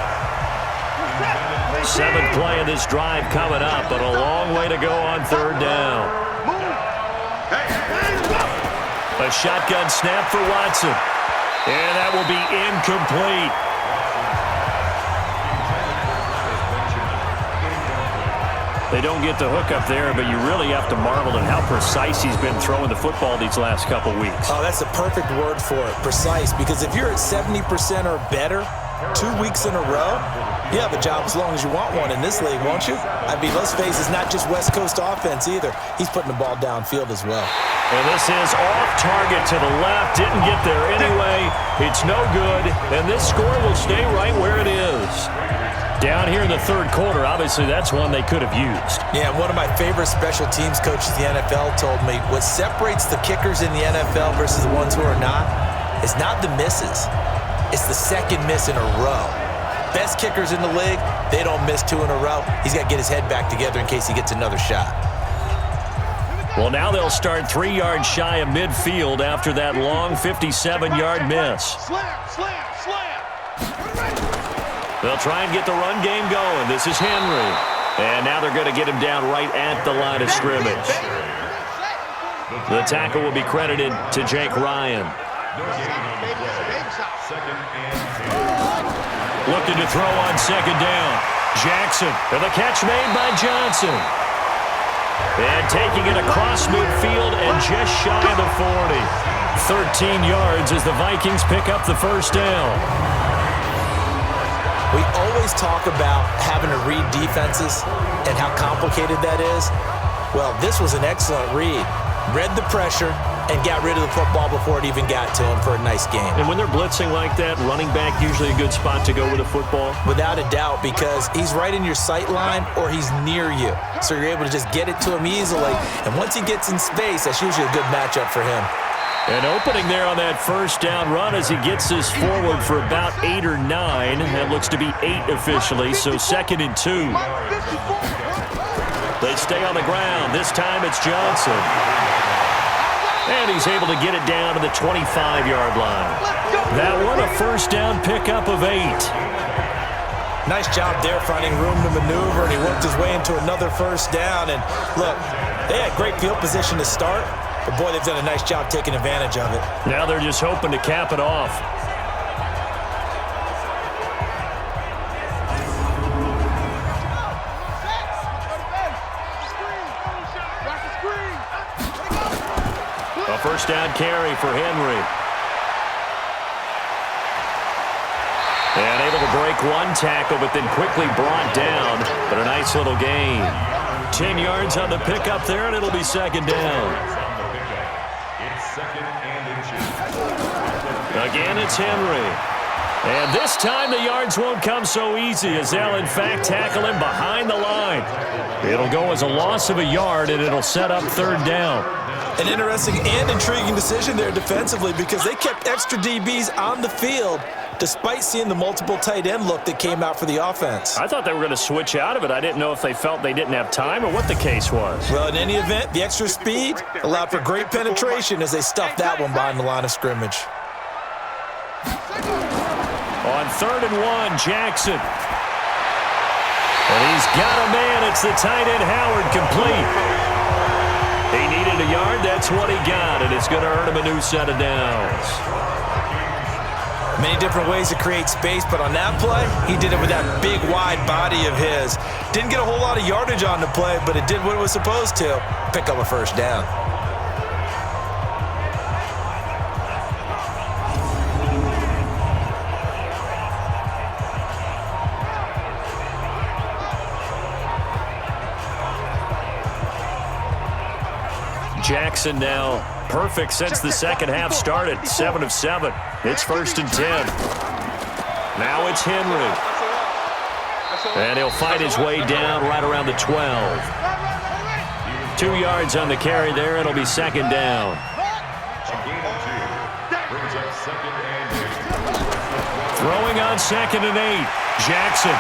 Seventh play of this drive coming up, but a long way to go on third down. A shotgun snap for Watson. And that will be incomplete. They don't get the hook up there, but you really have to marvel at how precise he's been throwing the football these last couple weeks. Oh, that's a perfect word for it, precise, because if you're at 70% or better 2 weeks in a row, you have a job as long as you want one in this league, won't you? I mean, let's face it, it's not just West Coast offense either. He's putting the ball downfield as well. And this is off target to the left. Didn't get there anyway. It's no good, and this score will stay right where it is. Down here in the third quarter, obviously that's one they could have used. Yeah, one of my favorite special teams coaches in the NFL told me what separates the kickers in the NFL versus the ones who are not is not the misses. It's the second miss in a row. Best kickers in the league, they don't miss 2 in a row. He's got to get his head back together in case he gets another shot. Well, now they'll start 3 yards shy of midfield after that long 57-yard miss. They'll try and get the run game going. This is Henry. And now they're going to get him down right at the line of scrimmage. The tackle will be credited to Jake Ryan. Looking to throw on second down. Jackson, and the catch made by Johnson. And taking it across midfield and just shy of the 40. 13 yards as the Vikings pick up the first down. We always talk about having to read defenses and how complicated that is. Well, this was an excellent read. Read the pressure and got rid of the football before it even got to him for a nice game. And when they're blitzing like that, running back usually a good spot to go with a football? Without a doubt, because he's right in your sight line or he's near you. So you're able to just get it to him easily. And once he gets in space, that's usually a good matchup for him. An opening there on that first down run as he gets this forward for about 8 or 9. That looks to be 8 officially, so second and 2. They stay on the ground. This time it's Johnson. And he's able to get it down to the 25-yard line. That one a first down pickup of 8. Nice job there finding room to maneuver, and he worked his way into another first down. And look, they had great field position to start, but boy, they've done a nice job taking advantage of it. Now they're just hoping to cap it off. A first down carry for Henry. And able to break one tackle, but then quickly brought down. But a nice little gain. 10 yards on the pickup there, and it'll be second down. Again, it's Henry. And this time the yards won't come so easy as they'll, in fact, tackle him behind the line. It'll go as a loss of a yard, and it'll set up third down. An interesting and intriguing decision there defensively because they kept extra DBs on the field despite seeing the multiple tight end look that came out for the offense. I thought they were going to switch out of it. I didn't know if they felt they didn't have time or what the case was. Well, in any event, the extra speed allowed for great penetration as they stuffed that one behind the line of scrimmage. On 3rd and 1, Jackson. And he's got a man. It's the tight end Howard complete. He needed a yard. That's what he got, and it's going to earn him a new set of downs. Many different ways to create space, but on that play, he did it with that big, wide body of his. Didn't get a whole lot of yardage on the play, but it did what it was supposed to. Pick up a first down. Jackson now perfect since the second half started. 7 of 7. It's 1st and 10. Now it's Henry. And he'll fight his way down right around the 12. 2 yards on the carry there. It'll be 2nd down. Throwing on 2nd and 8. Jackson.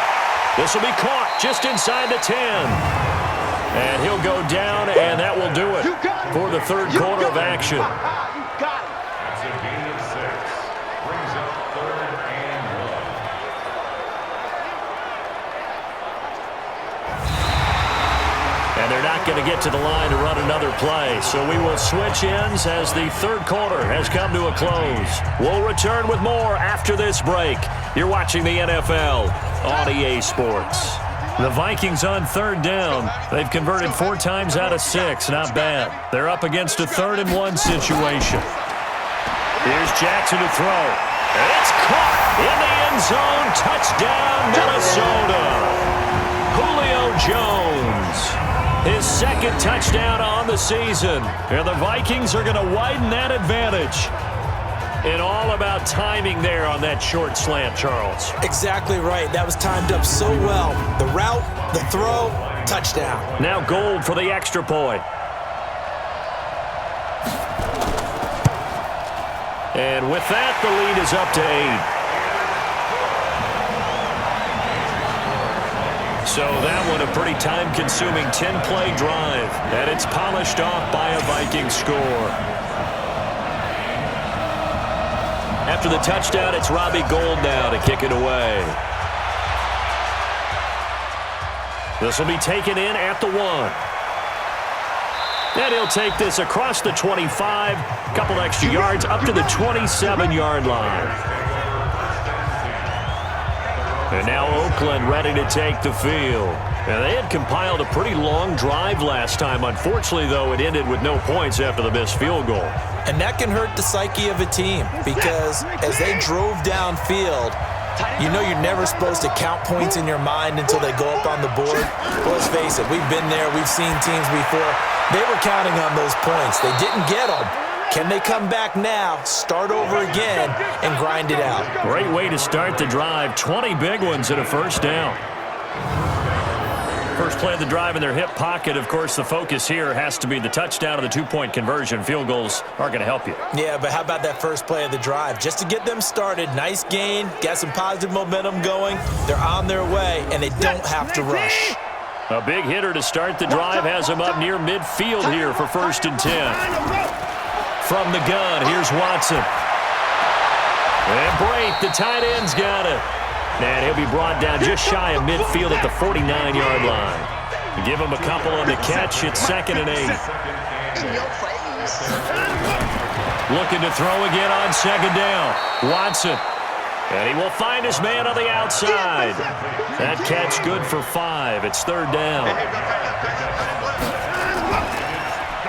This will be caught just inside the 10. And he'll go down, and that will do it for the third quarter of action. That's a gain of 6. Brings up 3rd and 1. And they're not going to get to the line to run another play. So we will switch ends as the third quarter has come to a close. We'll return with more after this break. You're watching the NFL on EA Sports. The Vikings on 3rd down. They've converted 4 times out of 6. Not bad. They're up against a 3rd and 1 situation. Here's Jackson to throw. And it's caught in the end zone. Touchdown, Minnesota. Julio Jones. His 2nd touchdown on the season. And the Vikings are going to widen that advantage. And all about timing there on that short slant, Charles. Exactly right. That was timed up so well. The route, the throw, touchdown. Now Gold for the extra point. And with that, the lead is up to 8. So that one a pretty time-consuming 10-play drive. And it's polished off by a Viking score. After the touchdown, it's Robbie Gould now to kick it away. This will be taken in at the 1. And he'll take this across the 25, couple extra yards up to the 27-yard line. And now Oakland ready to take the field. And they had compiled a pretty long drive last time. Unfortunately, though, it ended with no points after the missed field goal. And that can hurt the psyche of a team because as they drove downfield, you know you're never supposed to count points in your mind until they go up on the board. Well, let's face it, we've been there. We've seen teams before. They were counting on those points. They didn't get them. Can they come back now, start over again, and grind it out? Great way to start the drive. 20 big ones and a 1st down. First play of the drive in their hip pocket. Of course, the focus here has to be the touchdown or the 2-point conversion. Field goals aren't going to help you. Yeah, but how about that first play of the drive? Just to get them started, nice gain, got some positive momentum going. They're on their way, and they don't have to rush. A big hitter to start the drive has him up near midfield here for 1st and 10. From the gun, here's Watson. And Brate, the tight end's got it. And he'll be brought down just shy of midfield at the 49-yard line. Give him a couple on the catch. It's 2nd and 8. Looking to throw again on 2nd down. Watson. And he will find his man on the outside. That catch good for 5. It's 3rd down.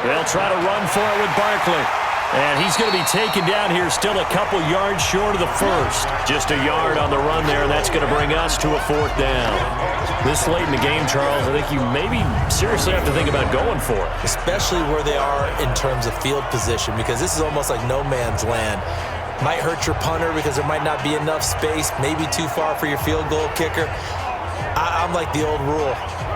They'll try to run for it with Barkley. And he's going to be taken down here still a couple yards short of the 1st. Just a yard on the run there, and that's going to bring us to a 4th down. This late in the game, Charles, I think you maybe seriously have to think about going for it. Especially where they are in terms of field position, because this is almost like no man's land. Might hurt your punter because there might not be enough space, maybe too far for your field goal kicker. I'm like the old rule.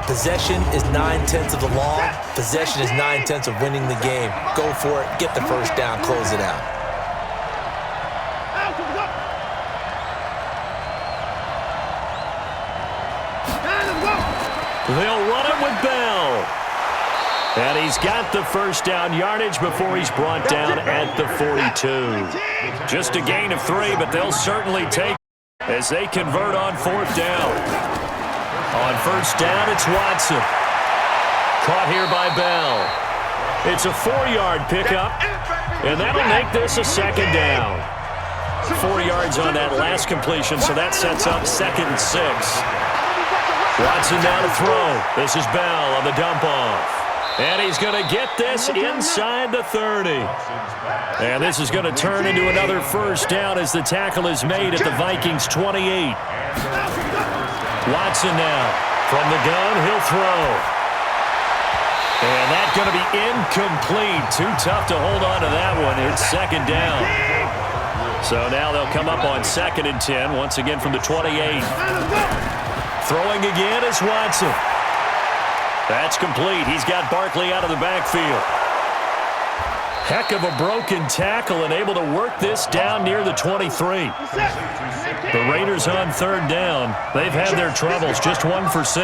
Possession is 9/10 of the law. Possession is 9/10 of winning the game. Go for it. Get the 1st down. Close it out. They'll run it with Bell. And he's got the 1st down yardage before he's brought down at the 42. Just a gain of 3, but they'll certainly take as they convert on 4th down. On 1st down, it's Watson. Caught here by Bell. It's a 4-yard pickup, and that'll make this a 2nd down. 4 yards on that last completion, so that sets up 2nd and 6. Watson down to throw. This is Bell on the dump off. And he's going to get this inside the 30. And this is going to turn into another 1st down as the tackle is made at the Vikings 28. Watson now. From the gun, he'll throw. And that's going to be incomplete. Too tough to hold on to that one. It's second down. So now they'll come up on 2nd and 10, once again from the 28. Throwing again is Watson. That's complete. He's got Barkley out of the backfield. Heck of a broken tackle and able to work this down near the 23. The Raiders on 3rd down. They've had their troubles, just 1 for 6.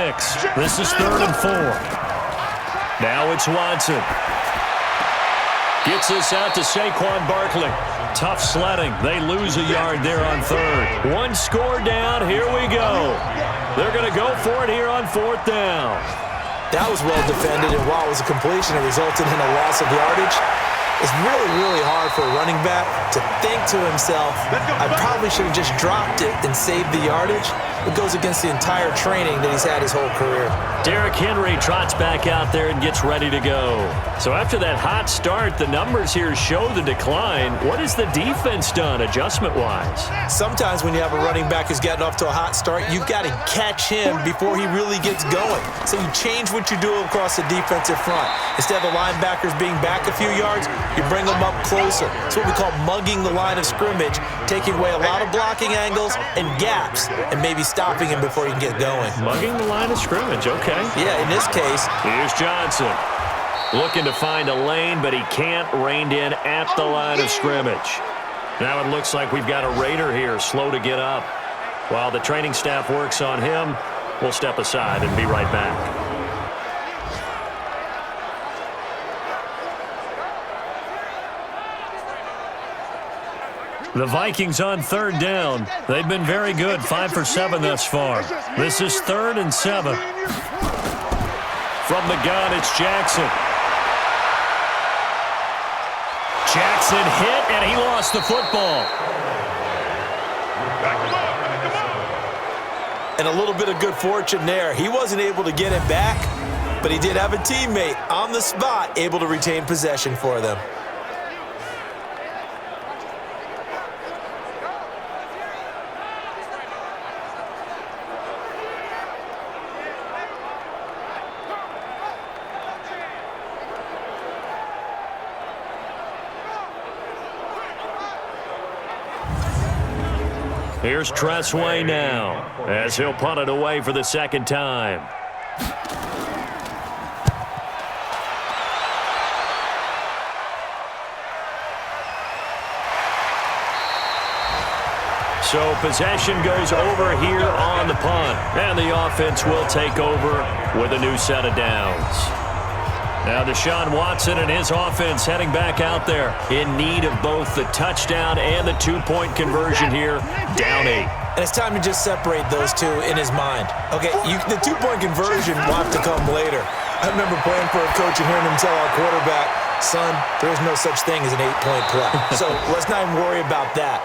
This is 3rd and 4. Now it's Watson. Gets this out to Saquon Barkley. Tough sledding. They lose a yard there on 3rd. 1 score down. Here we go. They're going to go for it here on 4th down. That was well defended, and while it was a completion, it resulted in a loss of yardage. It's really, really hard for a running back to think to himself, I probably should have just dropped it and saved the yardage. It goes against the entire training that he's had his whole career. Derrick Henry trots back out there and gets ready to go. So after that hot start, the numbers here show the decline. What has the defense done adjustment-wise? Sometimes when you have a running back who's getting off to a hot start, you've got to catch him before he really gets going. So you change what you do across the defensive front. Instead of the linebackers being back a few yards, you bring them up closer. It's what we call mugging the line of scrimmage, taking away a lot of blocking angles and gaps, and maybe stopping him before he can get going. Mugging the line of scrimmage, okay. Yeah, in this case. Here's Johnson. Looking to find a lane, but he can't. Reined in at the line of scrimmage. Now it looks like we've got a Raider here, slow to get up. While the training staff works on him, we'll step aside and be right back. The Vikings on 3rd down. They've been very good, 5 for 7 thus far. This is 3rd and 7. From the gun, it's Jackson. Jackson hit, and he lost the football. And a little bit of good fortune there. He wasn't able to get it back, but he did have a teammate on the spot able to retain possession for them. Here's Tressway now, as he'll punt it away for the 2nd time. So possession goes over here on the punt, and the offense will take over with a new set of downs. Now Deshaun Watson and his offense heading back out there in need of both the touchdown and the 2-point conversion here, down 8. And it's time to just separate those two in his mind. Okay, the 2-point conversion will have to come later. I remember playing for a coach and hearing him tell our quarterback, son, there is no such thing as an 8-point play. So let's not even worry about that.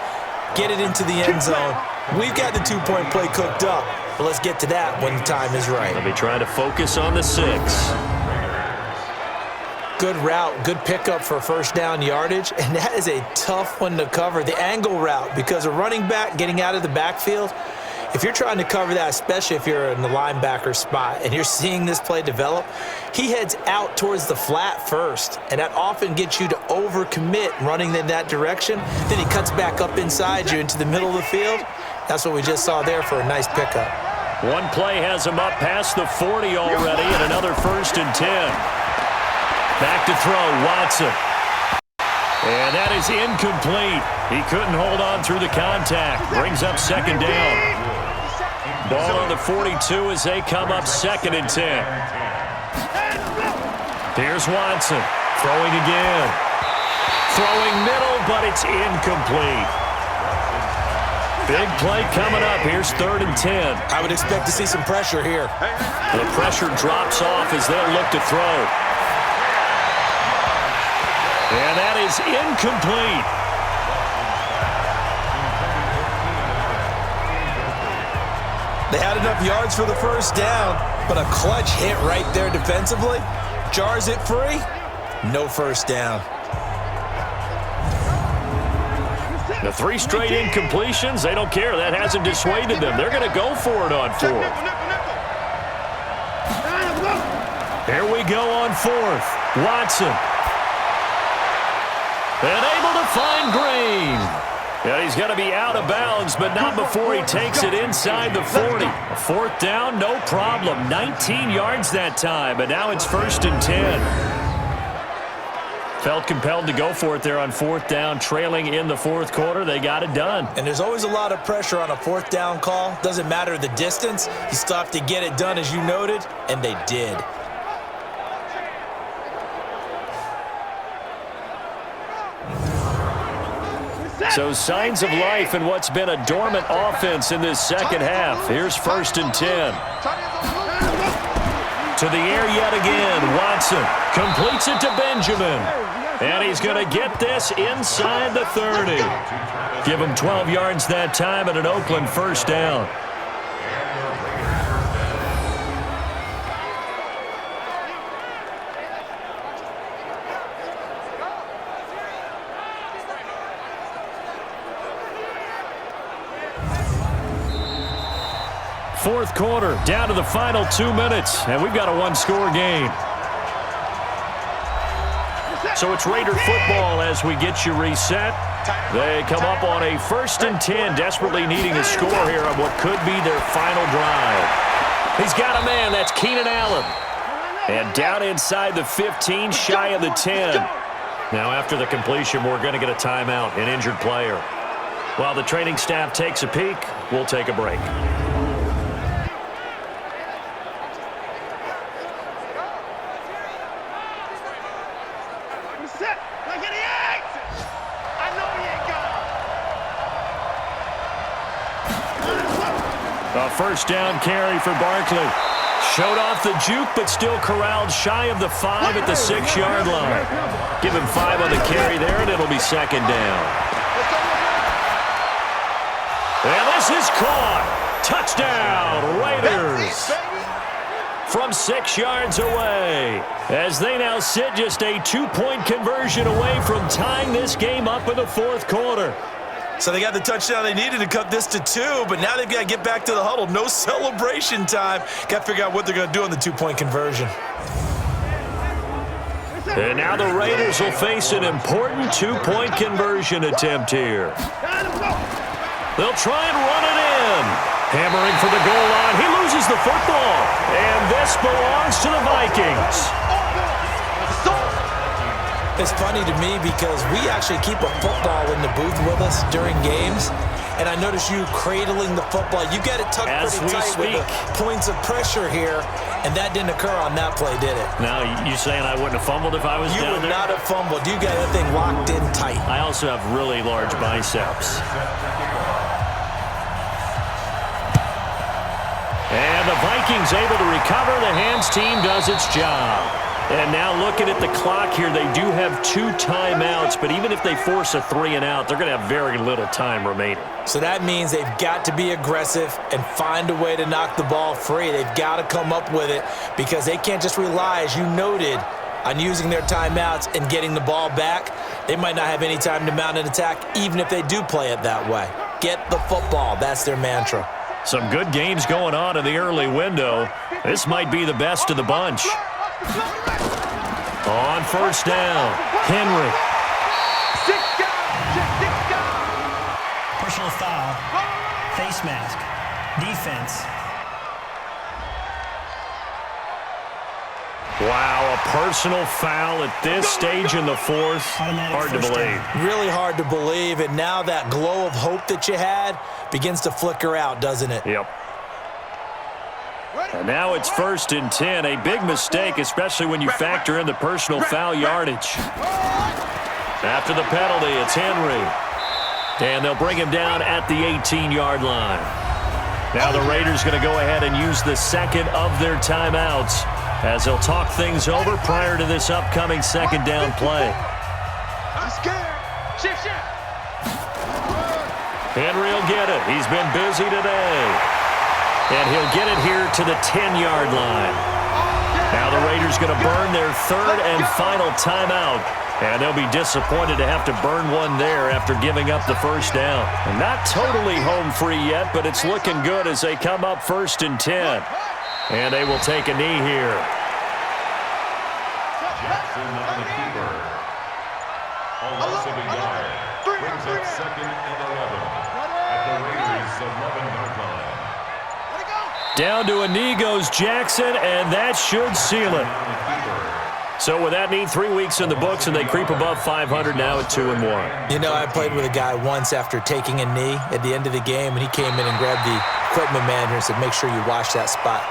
Get it into the end zone. We've got the 2-point play cooked up, but let's get to that when the time is right. Let me try to focus on the 6. Good route, good pickup for 1st down yardage, and that is a tough one to cover, the angle route, because a running back getting out of the backfield, if you're trying to cover that, especially if you're in the linebacker spot and you're seeing this play develop, he heads out towards the flat first, and that often gets you to overcommit running in that direction. Then he cuts back up inside you into the middle of the field. That's what we just saw there for a nice pickup. One play has him up past the 40 already, and another 1st and 10. Back to throw, Watson. And that is incomplete. He couldn't hold on through the contact. Brings up 2nd down. Ball on the 42 as they come up 2nd and 10. Here's Watson. Throwing again. Throwing middle, but it's incomplete. Big play coming up. Here's 3rd and 10. I would expect to see some pressure here. The pressure drops off as they'll look to throw. And that is incomplete. They had enough yards for the 1st down, but a clutch hit right there defensively. Jars it free. No 1st down. The 3 straight incompletions, they don't care. That hasn't dissuaded them. They're going to go for it on 4th. Here we go on fourth. Watson. And able to find Green. And he's going to be out of bounds, but not before he takes it inside the 40. A fourth down, no problem. 19 yards that time, but now it's 1st and 10. Felt compelled to go for it there on fourth down, trailing in the fourth quarter. They got it done. And there's always a lot of pressure on a fourth down call. Doesn't matter the distance. You still have to get it done, as you noted, and they did. So signs of life in what's been a dormant offense in this second half. Here's 1st and 10. To the air yet again. Watson completes it to Benjamin. And he's going to get this inside the 30. Give him 12 yards that time and an Oakland first down. Fourth quarter, down to the final 2 minutes, and we've got a one-score game. So it's Raider football as we get you reset. They come up on a 1st and 10, desperately needing a score here on what could be their final drive. He's got a man, that's Keenan Allen. And down inside the 15, shy of the 10. Now after the completion, we're going to get a timeout, an injured player. While the training staff takes a peek, we'll take a break. A first down carry for Barkley. Showed off the juke, but still corralled shy of the 5 at the 6-yard line. Give him 5 on the carry there, and it'll be 2nd down. And this is caught. Touchdown, Raiders. From 6 yards away, as they now sit just a 2-point conversion away from tying this game up in the fourth quarter. So they got the touchdown they needed to cut this to 2, but now they've got to get back to the huddle. No celebration time. Got to figure out what they're going to do on the 2-point conversion. And now the Raiders will face an important 2-point conversion attempt here. They'll try and run it in. Hammering for the goal line. He loses the football. And this belongs to the Vikings. It's funny to me because we actually keep a football in the booth with us during games. And I notice you cradling the football. You got it tucked pretty tight with the points of pressure here. And that didn't occur on that play, did it? Now, you saying I wouldn't have fumbled if I was down there? You would not have fumbled. You got that thing locked in tight. I also have really large biceps. And the Vikings able to recover. The hands team does its job. And now looking at the clock here, they do have 2 timeouts, but even if they force a 3-and-out, they're going to have very little time remaining. So that means they've got to be aggressive and find a way to knock the ball free. They've got to come up with it because they can't just rely, as you noted, on using their timeouts and getting the ball back. They might not have any time to mount an attack, even if they do play it that way. Get the football. That's their mantra. Some good games going on in the early window. This might be the best of the bunch. On first down, Henry. Personal foul, face mask, defense. Wow, a personal foul at this stage in the fourth. Hard to believe. Really hard to believe, and now that glow of hope that you had begins to flicker out, doesn't it? Yep. And now it's 1st and 10. A big mistake, especially when you factor in the personal foul yardage. After the penalty, it's Henry. And they'll bring him down at the 18-yard line. Now the Raiders going to go ahead and use the second of their timeouts as they'll talk things over prior to this upcoming 2nd down play. I'm scared. Shift. Henry will get it. He's been busy today. And he'll get it here to the 10-yard line. Now the Raiders going to burn their 3rd and final timeout. And they'll be disappointed to have to burn one there after giving up the first down. And not totally home free yet, but it's looking good as they come up 1st and 10. And they will take a knee here. So now the keeper. A loss of a yard. Brings up 2nd and 11 at the Raiders' 11-yard line. Down to a knee goes Jackson, and that should seal it. So with that knee, 3 weeks in the books, and they creep above 500 now at 2-1. You know, I played with a guy once after taking a knee at the end of the game, and he came in and grabbed the equipment manager and said, make sure you wash that spot,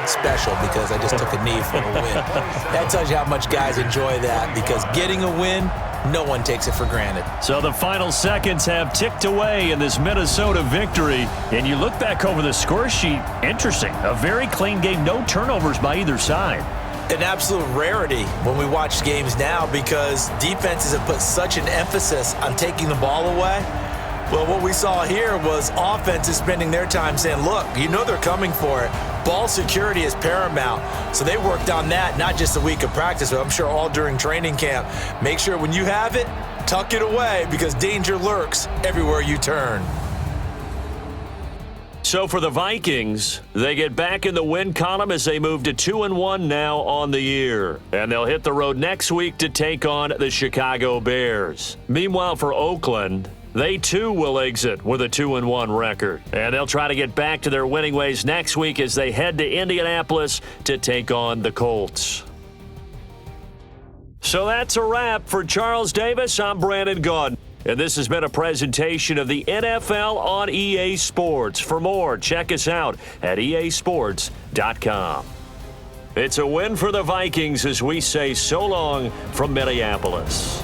special, because I just took a knee for a win. That tells you how much guys enjoy that, because getting a win, no one takes it for granted. So the final seconds have ticked away in this Minnesota victory, and you look back over the score sheet, interesting. A very clean game, no turnovers by either side. An absolute rarity when we watch games now, because defenses have put such an emphasis on taking the ball away. Well, what we saw here was offenses spending their time saying, look, they're coming for it. Ball security is paramount. So they worked on that, not just a week of practice, but I'm sure all during training camp. Make sure when you have it, tuck it away, because danger lurks everywhere you turn. So for the Vikings, they get back in the win column as they move to 2-1 now on the year. And they'll hit the road next week to take on the Chicago Bears. Meanwhile, for Oakland, they too will exit with a 2-1 record. And they'll try to get back to their winning ways next week as they head to Indianapolis to take on the Colts. So that's a wrap. For Charles Davis, I'm Brandon Gaudin. And this has been a presentation of the NFL on EA Sports. For more, check us out at easports.com. It's a win for the Vikings as we say so long from Minneapolis.